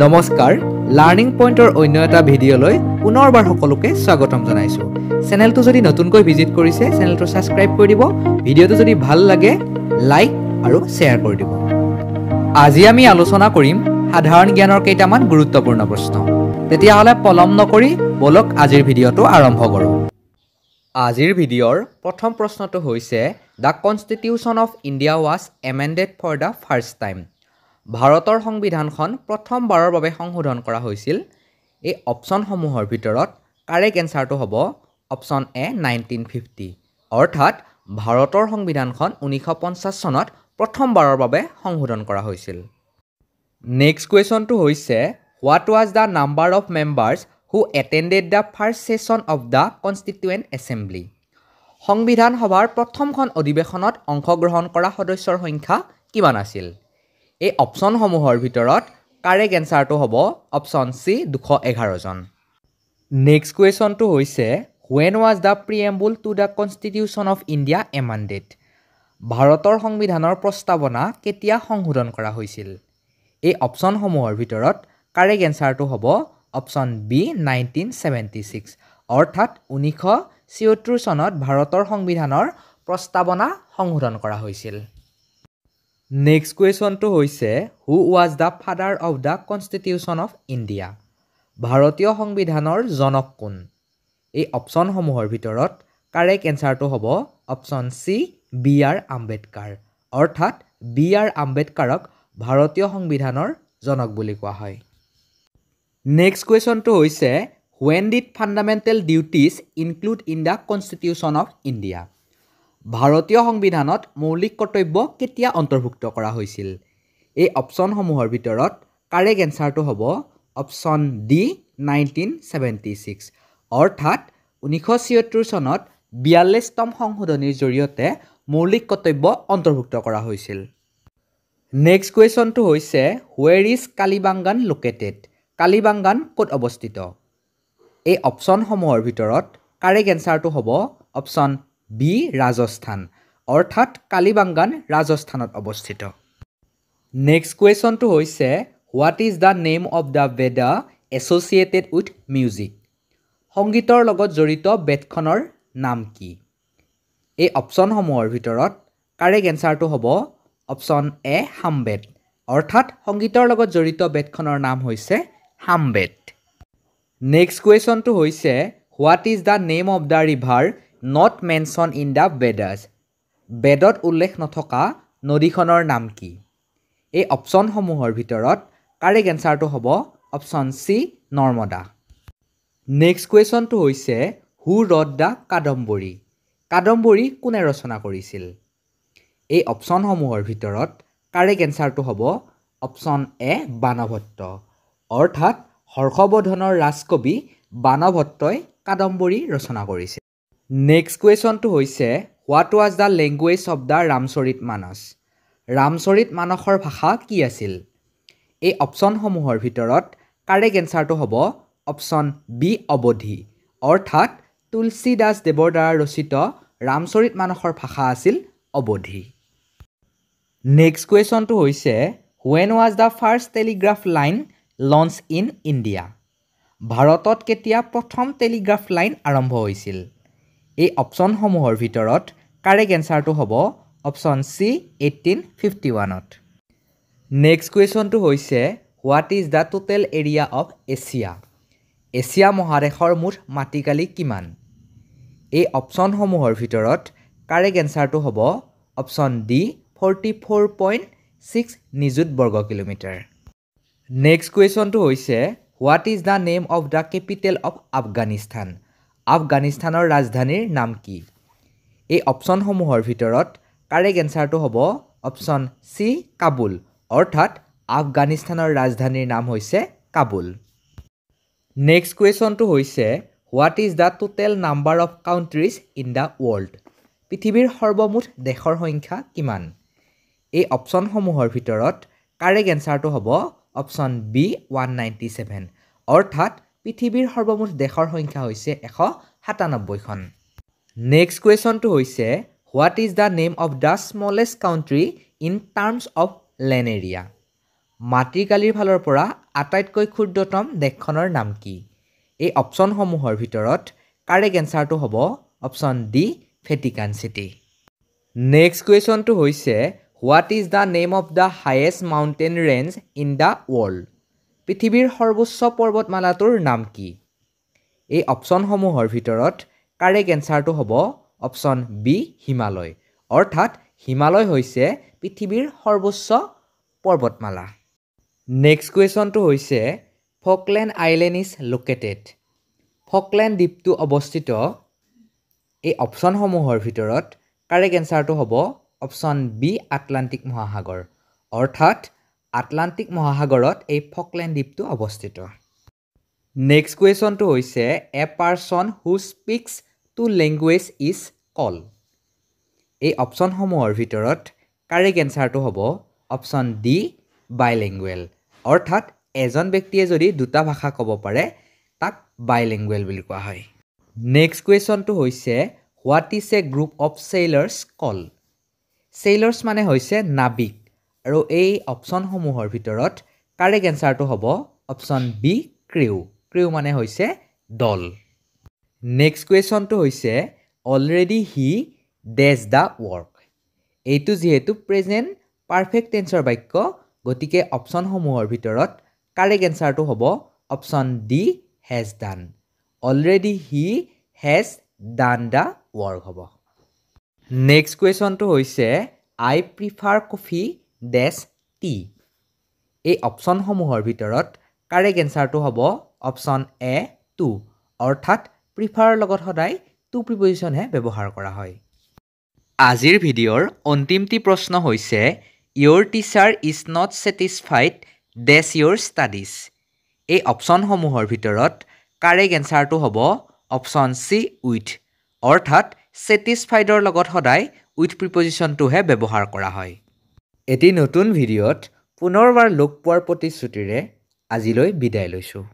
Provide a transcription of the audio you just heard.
নমস্কাৰ লাৰ্নিং পইণ্টৰ অন্য এটা ভিডিঅ'লৈ পুনৰবাৰ সকলোকে স্বাগতম জনাইছোঁ। চেনেলটো যদি নতুনকৈ ভিজিট কৰিছে চেনেলটো ছাবস্ক্ৰাইব কৰি দিব, ভিডিঅ'টো যদি ভাল লাগে লাইক আৰু শ্বেয়াৰ কৰি দিব। আজি আমি আলোচনা কৰিম সাধাৰণ জ্ঞানৰ কেইটামান গুৰুত্বপূৰ্ণ প্ৰশ্ন। তেতিয়াহ'লে পলম নকৰি বলক আজিৰ ভিডিঅ'টো আৰম্ভ কৰোঁ। আজিৰ ভিডিঅ'ৰ প্ৰথম প্ৰশ্নটো হৈছে the constitution of India was amended for the first time. ভাৰতৰ সংবিধানখন প্ৰথমবাৰৰ বাবে সংশোধন কৰা হৈছিল। এই অপশ্যনসমূহৰ ভিতৰত কাৰেক্ট এনচাৰটো হ'ব অপশ্যন এ 1950, অৰ্থাৎ ভাৰতৰ সংবিধানখন 1950 চনত প্ৰথমবাৰৰ বাবে সংশোধন কৰা হৈছিল। নেক্সট কুৱেশ্যনটো হৈছে what was the number of members who attended the first session of the constituent assembly. সংবিধান সভাৰ প্ৰথমখন অধিৱেশনত অংশগ্ৰহণ কৰা সদস্যৰ সংখ্যা কিমান আছিল? এই অপশ্যনসমূহৰ ভিতৰত কাৰেক্ট এনচাৰটো হ'ব অপশ্যন চি 211 জন। নেক্সট কুৱেশ্যনটো হৈছে when was the preamble to the constitution of India amended. ভাৰতৰ সংবিধানৰ প্ৰস্তাৱনা কেতিয়া সংশোধন কৰা হৈছিল? এই অপশ্যনসমূহৰ ভিতৰত কাৰেক্ট এনচাৰটো হ'ব অপশ্যন বি 1976, অৰ্থাৎ 1976 চনত ভাৰতৰ সংবিধানৰ প্ৰস্তাৱনা সংশোধন কৰা হৈছিল। নেক্সট কুৱেশ্যনটো হৈছে who was the father of the constitution of India. ভাৰতীয় সংবিধানৰ জনক কোন? এই অপশ্যনসমূহৰ ভিতৰত কাৰেক্ট এনচাৰটো হ'ব অপশ্যন চি বি.আৰ. আম্বেদকাৰ, অৰ্থাৎ বি.আৰ. আম্বেদকাৰক ভাৰতীয় সংবিধানৰ জনক বুলি কোৱা হয়। নেক্সট কুৱেশ্যনটো হৈছে when did fundamental duties include in the constitution of India. ভাৰতীয় সংবিধানত মৌলিক কৰ্তব্য কেতিয়া অন্তৰ্ভুক্ত কৰা হৈছিল? এই অপশ্যনসমূহৰ ভিতৰত কাৰেক্ট এনচাৰটো হ'ব অপশ্যন ডি 1976, অৰ্থাৎ 1976 চনত 42তম সংশোধনীৰ জৰিয়তে মৌলিক কৰ্তব্য অন্তৰ্ভুক্ত কৰা হৈছিল। নেক্সট কুৱেশ্যনটো হৈছে where is Kalibangan located. Kalibangan ক'ত অৱস্থিত? এই অপশ্যনসমূহৰ ভিতৰত কাৰেক্ট এনচাৰটো হ'ব অপশ্যন বি ৰাজস্থান, অৰ্থাৎ কালিবাংগান ৰাজস্থানত অৱস্থিত। নেক্সট কুৱেশ্যনটো হৈছে what is the name of the Vedha associated with music. সংগীতৰ লগত জড়িত বেদখনৰ নাম কি? এই অপশ্যনসমূহৰ ভিতৰত কাৰেক্ট এনচাৰটো হ'ব অপশ্যন এ সামবেদ, অৰ্থাৎ সংগীতৰ লগত জড়িত বেদখনৰ নাম হৈছে সামবেদ। নেক্সট কুৱেশ্যনটো হৈছে what is the name of the river not mention in the Vedas. বেদত উল্লেখ নথকা নদীখনৰ নাম কি? এই অপশ্যনসমূহৰ ভিতৰত কাৰেক্ট এনচাৰটো হ'ব অপশ্যন চি নৰ্মদা। নেক্সট কুৱেশ্যনটো হৈছে হু ৰট দ্য কাদম্বৰী। কাদম্বৰী কোনে ৰচনা কৰিছিল? এই অপশ্যনসমূহৰ ভিতৰত কাৰেক্ট এনচাৰটো হ'ব অপশ্যন এ বাণভট্ট, অৰ্থাৎ হৰ্ষবৰ্ধনৰ ৰাজকবি বাণভট্টই কাদম্বৰী ৰচনা কৰিছিল। নেক্সট কুৱেশ্যনটো হৈছে what was the language of the Ramcharitmanas. ৰামচৰিত মানসৰ ভাষা কি আছিল? এই অপশ্যনসমূহৰ ভিতৰত কাৰেক্ট এনচাৰটো হ'ব অপশ্যন বি অৱধি, অৰ্থাৎ তুলসীদাস দেৱৰ দ্বাৰা ৰচিত ৰামচৰিত মানসৰ ভাষা আছিল অৱধি। নেক্সট কুৱেশ্যনটো হৈছে when was the first Telegraph line launch in India. ভাৰতত কেতিয়া প্ৰথম টেলিগ্ৰাফ লাইন আৰম্ভ হৈছিল? এই অপশ্যনসমূহৰ ভিতৰত কাৰেক্ট এনচাৰটো হ'ব অপশ্যন চি 1851ত। নেক্সট কুৱেশ্যনটো হৈছে what is the total area of Asia. Asia মহাদেশৰ মুঠ মাটিকালি কিমান? এই অপশ্যনসমূহৰ ভিতৰত কাৰেক্ট এনচাৰটো হ'ব অপশ্যন ডি 44.6 নিযুত বৰ্গ কিলোমিটাৰ। নেক্সট কুৱেশ্যনটো হৈছে what is the name of the capital of Afghanistan. আফগানিস্তানৰ ৰাজধানীৰ নাম কি? এই অপশ্যনসমূহৰ ভিতৰত কাৰেক্ট এনচাৰটো হ'ব অপশ্যন চি কাবুল, অৰ্থাৎ আফগানিস্তানৰ ৰাজধানীৰ নাম হৈছে কাবুল। নেক্সট কুৱেশ্যনটো হৈছে what is the total number of countries in the world. পৃথিৱীৰ সৰ্বমুঠ দেশৰ সংখ্যা কিমান? এই অপশ্যনসমূহৰ ভিতৰত কাৰেক্ট এনচাৰটো হ'ব অপশ্যন বি 197, অৰ্থাৎ পৃথিৱীৰ সৰ্বমুঠ দেশৰ সংখ্যা হৈছে 197খন। নেক্সট কুৱেশ্যনটো হৈছে what is the name of the smallest country in terms of land area. মাটিকালিৰ ফালৰ পৰা আটাইতকৈ ক্ষুদ্ৰতম দেশখনৰ নাম কি এই অপচনসমূহৰ ভিতৰত কাৰেক্ট এনসাৰটো হ'ব অপচন ডি ভেটিকান সিটি নেক্সট কুৱেশ্যনটো হৈছে what is the name of the highest mountain range in the world পৃথিৱীৰ সৰ্বোচ্চ পৰ্বতমালাটোৰ নাম কি এই অপচনসমূহৰ ভিতৰত কাৰেক্ট এনসাৰটো হ'ব অপচন বি হিমালয় অৰ্থাৎ হিমালয় হৈছে পৃথিৱীৰ সৰ্বোচ্চ পৰ্বতমালা নেক্সট কুৱেশ্যনটো হৈছে Falkland island is located Falkland দ্বীপটো অৱস্থিত এই অপচনসমূহৰ ভিতৰত কাৰেক্ট এনসাৰটো হ'ব অপচন বি আটলাণ্টিক মহাসাগৰ অৰ্থাৎ আটলাণ্টিক মহাসাগৰত এই ফকলেণ্ড দ্বীপটো অৱস্থিত নেক্সট কুৱেশ্যনটো হৈছে a person who speaks two language is call এই অপচনসমূহৰ ভিতৰত কাৰেক্ট এনসাৰটো হ'ব অপচন ডি বাইলেংগুৱেল অৰ্থাৎ এজন ব্যক্তিয়ে যদি দুটা ভাষা ক'ব পাৰে তাক বাইলেংগুৱেল বুলি কোৱা হয় নেক্সট কুৱেশ্যনটো হৈছে what is a group of sailors call sailors মানে হৈছে নাবিক আৰু এই অপচনসমূহৰ ভিতৰত কাৰেক্ট এনসাৰটো হ'ব অপচন বি ক্ৰিউ মানে হৈছে দল নেক্সট কুৱেশ্যনটো হৈছে already he days the work এইটো যিহেতু প্ৰেজেণ্ট পাৰফেক্ট টেন্সৰ বাক্য গতিকে অপচনসমূহৰ ভিতৰত কাৰেক্ট এনসাৰটো হ'ব option D has done already he has done the work হ'ব নেক্সট কুৱেশ্যনটো হৈছে আই প্ৰিফাৰ কফি ডেছ টি এই অপচনসমূহৰ ভিতৰত কাৰেক্ট এনসাৰটো হ'ব অপচন এ টু অৰ্থাৎ প্ৰিফাৰৰ লগত সদায় টু প্ৰিপজিশ্যনহে ব্যৱহাৰ কৰা হয় আজিৰ ভিডিঅ'ৰ অন্তিমটি প্ৰশ্ন হৈছে your teacher is not satisfied does your studies এই অপচনসমূহৰ ভিতৰত কাৰেক্ট এনসাৰটো হ'ব অপচন চি উইথ অৰ্থাৎ ছেটিছফাইডৰ লগত সদায় উইথ প্ৰিপজিশ্যনটোহে ব্যৱহাৰ কৰা হয় এটি নতুন ভিডিঅ'ত পুনৰবাৰ লগ পোৱাৰ প্ৰতিশ্ৰুতিৰে আজিলৈ বিদায় লৈছোঁ